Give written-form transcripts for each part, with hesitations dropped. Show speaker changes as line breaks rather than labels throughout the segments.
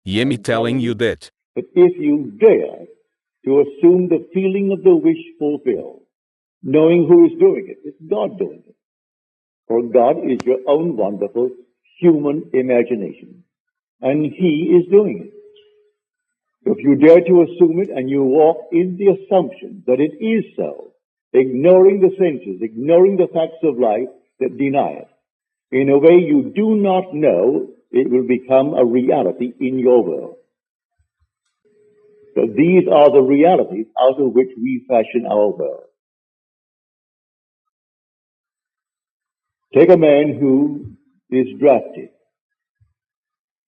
Yemi telling you that.
But if you dare to assume the feeling of the wish fulfilled, knowing who is doing it, it's God doing it. For God is your own wonderful human imagination, and He is doing it. If you dare to assume it and you walk in the assumption that it is so, ignoring the senses, ignoring the facts of life that deny it, in a way you do not know, it will become a reality in your world. So these are the realities out of which we fashion our world. Take a man who is drafted.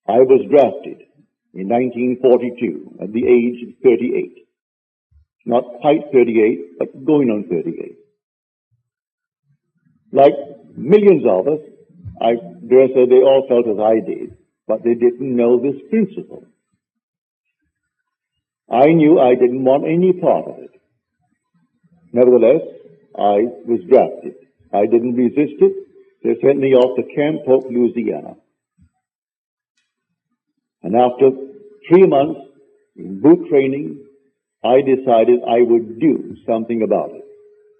I was drafted in 1942 at the age of 38. Not quite 38, but going on 38. Like millions of us, I dare say they all felt as I did, but they didn't know this principle. I knew I didn't want any part of it. Nevertheless, I was drafted. I didn't resist it. They sent me off to Camp Polk, Louisiana. And after 3 months in boot training, I decided I would do something about it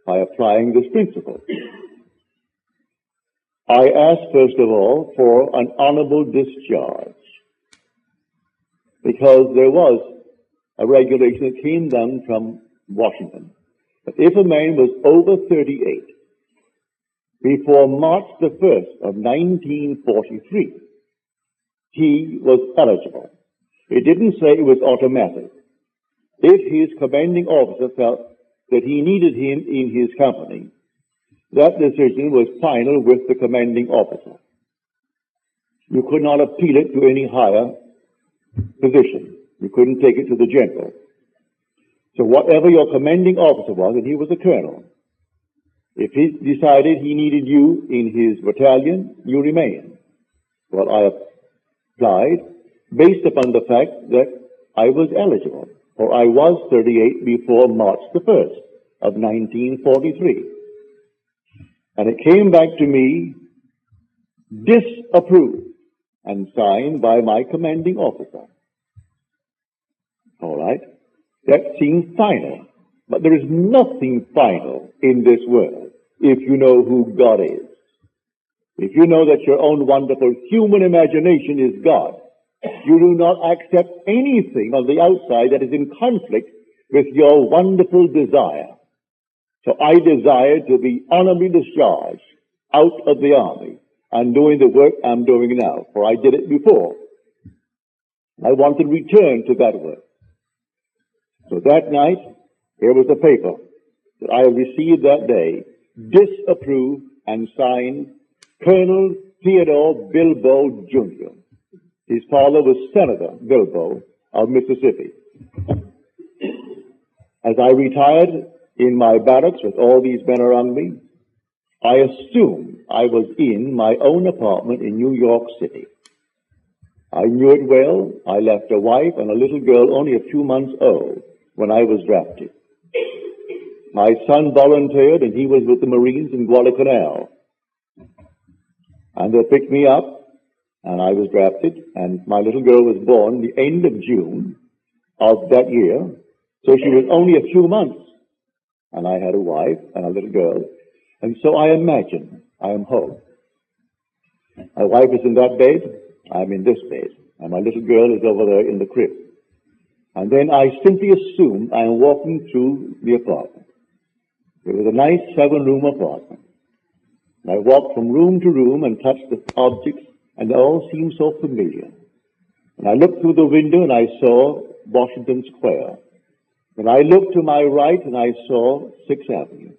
by applying this principle. I asked, first of all, for an honorable discharge, because there was a regulation that came down from Washington that if a man was over 38 before March the 1st of 1943, he was eligible. It didn't say it was automatic. If his commanding officer felt that he needed him in his company, that decision was final with the commanding officer. You could not appeal it to any higher position. You couldn't take it to the general. So whatever your commanding officer was, and he was a colonel, if he decided he needed you in his battalion, you remain. Well, I applied based upon the fact that I was eligible, for I was 38 before March the 1st of 1943. And it came back to me disapproved and signed by my commanding officer. All right? That seems final. But there is nothing final in this world if you know who God is. If you know that your own wonderful human imagination is God, you do not accept anything on the outside that is in conflict with your wonderful desire. So I desired to be honorably discharged out of the army and doing the work I'm doing now, for I did it before. I want to return to that work. So that night, here was the paper that I received that day, disapproved and signed Colonel Theodore Bilbo Jr. His father was Senator Bilbo of Mississippi. As I retired in my barracks with all these men around me, I assumed I was in my own apartment in New York City. I knew it well. I left a wife and a little girl only a few months old when I was drafted. My son volunteered, and he was with the Marines in Guadalcanal. And they picked me up, and I was drafted, and my little girl was born the end of June of that year, so she was only a few months. And I had a wife and a little girl, and so I imagine I am home. My wife is in that bed, I'm in this bed, and my little girl is over there in the crib. And then I simply assume I am walking through the apartment. It was a nice 7-room apartment. And I walked from room to room and touched the objects, and they all seemed so familiar. And I looked through the window and I saw Washington Square. And I looked to my right and I saw 6th Avenue.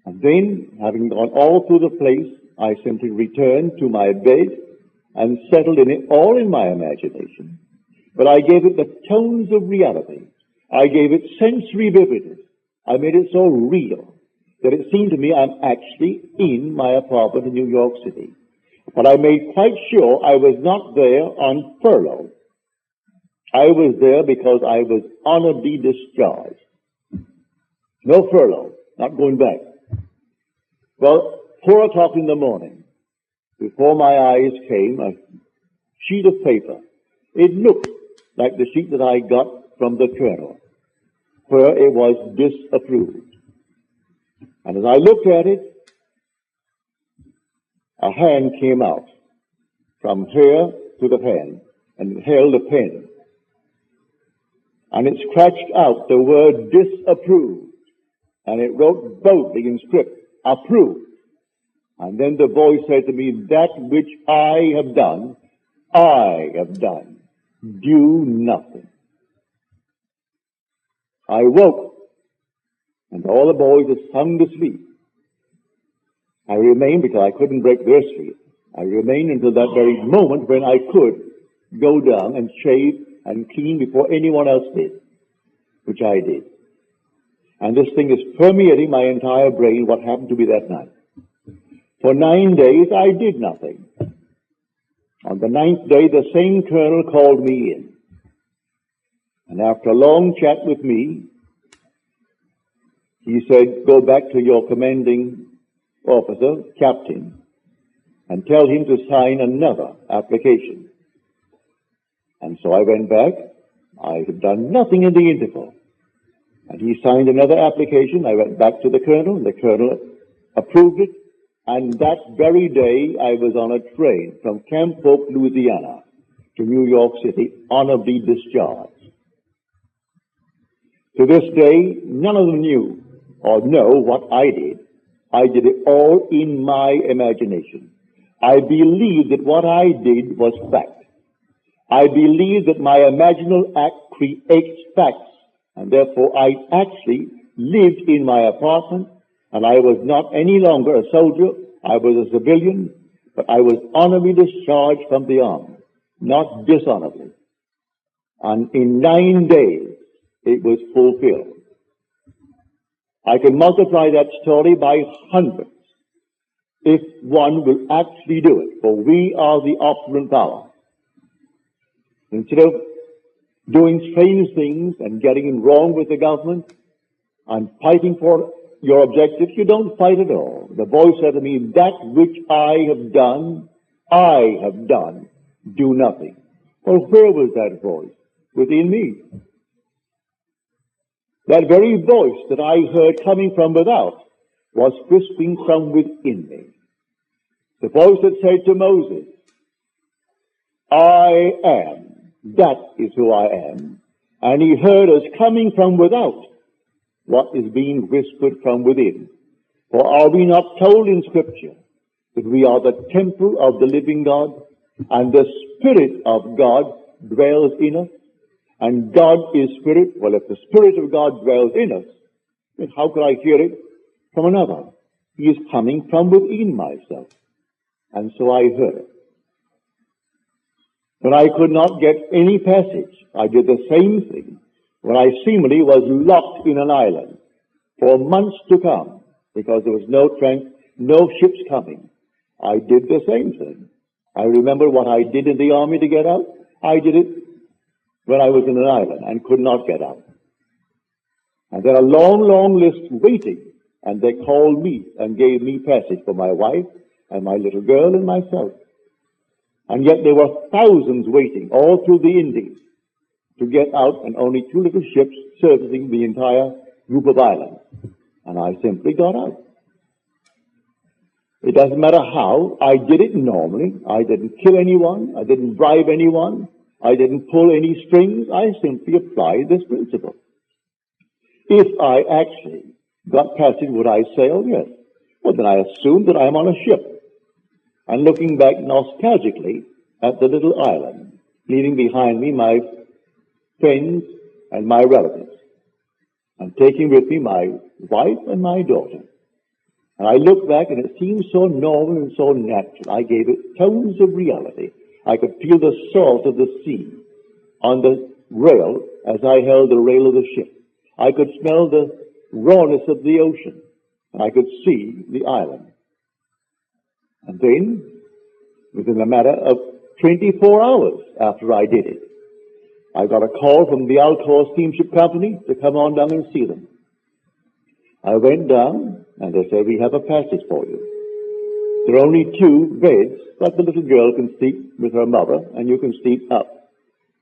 And then, having gone all through the place, I simply returned to my bed and settled in it, all in my imagination. But I gave it the tones of reality. I gave it sensory vividness. I made it so real that it seemed to me I'm actually in my apartment in New York City. But I made quite sure I was not there on furlough. I was there because I was honorably discharged. No furlough, not going back. Well, 4 o'clock in the morning, before my eyes came a sheet of paper It looked like the sheet that I got from the colonel, where it was disapproved. And as I looked at it, a hand came out from here to the pen and held a pen. And it scratched out the word disapproved. And it wrote boldly in script, approved. And then the voice said to me, that which I have done, I have done. Do nothing. I woke, and all the boys had sung to sleep. I remained because I couldn't break their sleep. I remained until that very moment when I could go down and shave and clean before anyone else did, which I did. And this thing is permeating my entire brain, what happened to me that night. For 9 days, I did nothing. On the 9th day, the same colonel called me in. And after a long chat with me, he said, go back to your commanding officer, captain, and tell him to sign another application. And so I went back. I had done nothing in the interval. And he signed another application. I went back to the colonel. The colonel approved it. And that very day, I was on a train from Camp Polk, Louisiana, to New York City, honorably discharged. To this day, none of them knew or know what I did. I did it all in my imagination. I believed that what I did was fact. I believed that my imaginal act creates facts, and therefore I actually lived in my apartment. And I was not any longer a soldier, I was a civilian, but I was honorably discharged from the army, not dishonorably. And in 9 days, it was fulfilled. I can multiply that story by hundreds if one will actually do it, for we are the operant power. Instead of doing strange things and getting wrong with the government and fighting for your objectives, you don't fight at all. The voice said to me, that which I have done, do nothing. Well, where was that voice? Within me. That very voice that I heard coming from without was whispering from within me. The voice that said to Moses, I am, that is who I am. And he heard us coming from without what is being whispered from within. For are we not told in Scripture that we are the temple of the living God, and the Spirit of God dwells in us? And God is Spirit. Well, if the Spirit of God dwells in us, then how could I hear it from another? He is coming from within myself. And so I heard it. When I could not get any passage, I did the same thing. When I seemingly was locked in an island for months to come, because there was no ships coming, I did the same thing. I remember what I did in the army to get out. I did it when I was in an island and could not get out. And then a long, long list waiting, and they called me and gave me passage for my wife and my little girl and myself. And yet there were thousands waiting all through the Indies to get out, and only 2 little ships servicing the entire group of islands. And I simply got out. It doesn't matter how. I did it normally. I didn't kill anyone. I didn't bribe anyone. I didn't pull any strings. I simply applied this principle. If I actually got passage, would I sail? Yes. Well, then I assumed that I'm on a ship. And looking back nostalgically at the little island, leaving behind me my friends and my relatives, and taking with me my wife and my daughter. And I look back, and it seemed so normal and so natural. I gave it tones of reality. I could feel the salt of the sea on the rail as I held the rail of the ship. I could smell the rawness of the ocean, and I could see the island. And then, within a matter of 24 hours after I did it, I got a call from the Alcor Steamship Company to come on down and see them. I went down, and they said, we have a passage for you. There are only 2 beds, but the little girl can sleep with her mother, and you can sleep up.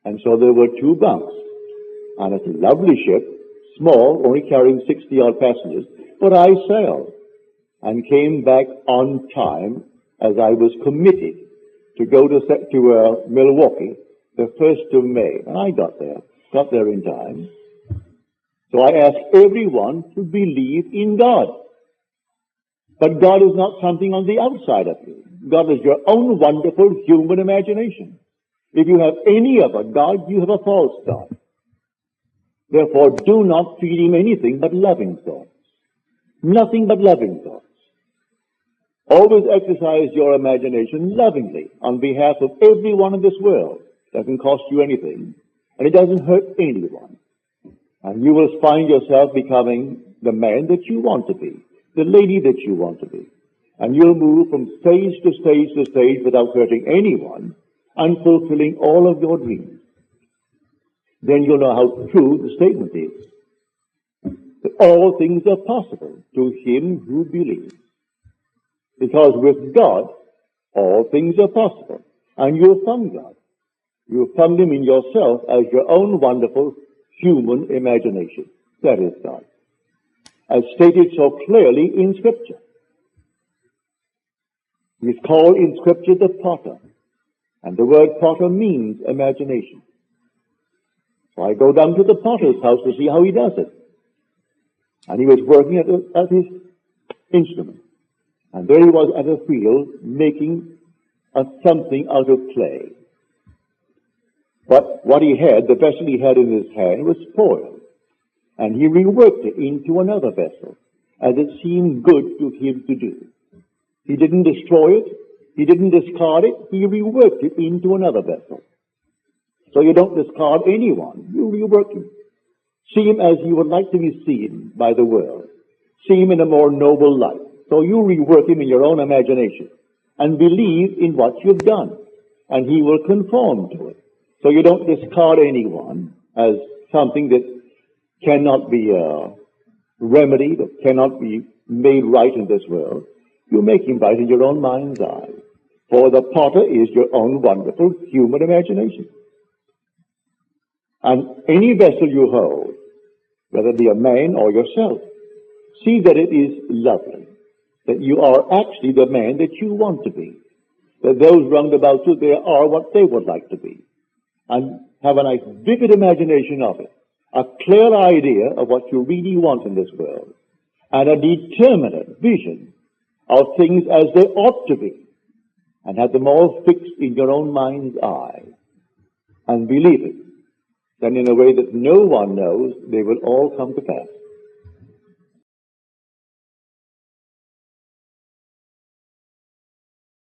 And so there were two bunks. And it's a lovely ship, small, only carrying 60-odd passengers, but I sailed and came back on time as I was committed to go to Milwaukee the 1st of May. And I got there in time. So I ask everyone to believe in God. But God is not something on the outside of you. God is your own wonderful human imagination. If you have any other God, you have a false God. Therefore, do not feed him anything but loving thoughts. Nothing but loving thoughts. Always exercise your imagination lovingly on behalf of everyone in this world. It doesn't cost you anything, and it doesn't hurt anyone. And you will find yourself becoming the man that you want to be, the lady that you want to be. And you'll move from stage to stage to stage without hurting anyone and fulfilling all of your dreams. Then you'll know how true the statement is. That all things are possible to him who believes. Because with God, all things are possible. And you'll find God. You'll find him in yourself as your own wonderful human imagination. That is God. As stated so clearly in Scripture. He's called in Scripture the potter. And the word potter means imagination. So I go down to the potter's house to see how he does it. And he was working at his instrument. And there he was at a wheel making something out of clay. But what he had, the vessel he had in his hand, was spoiled. And he reworked it into another vessel, as it seemed good to him to do. He didn't destroy it. He didn't discard it. He reworked it into another vessel. So you don't discard anyone. You rework him. See him as you would like to be seen by the world. See him in a more noble light. So you rework him in your own imagination and believe in what you've done. And he will conform to it. So you don't discard anyone as something that cannot be remedied, or cannot be made right in this world. You make him right in your own mind's eye. For the potter is your own wonderful human imagination. And any vessel you hold, whether it be a man or yourself, see that it is lovely, that you are actually the man that you want to be, that those round about you, they are what they would like to be, and have a nice vivid imagination of it, a clear idea of what you really want in this world, and a determinate vision of things as they ought to be, and have them all fixed in your own mind's eye, and believe it. Then in a way that no one knows, they will all come to pass.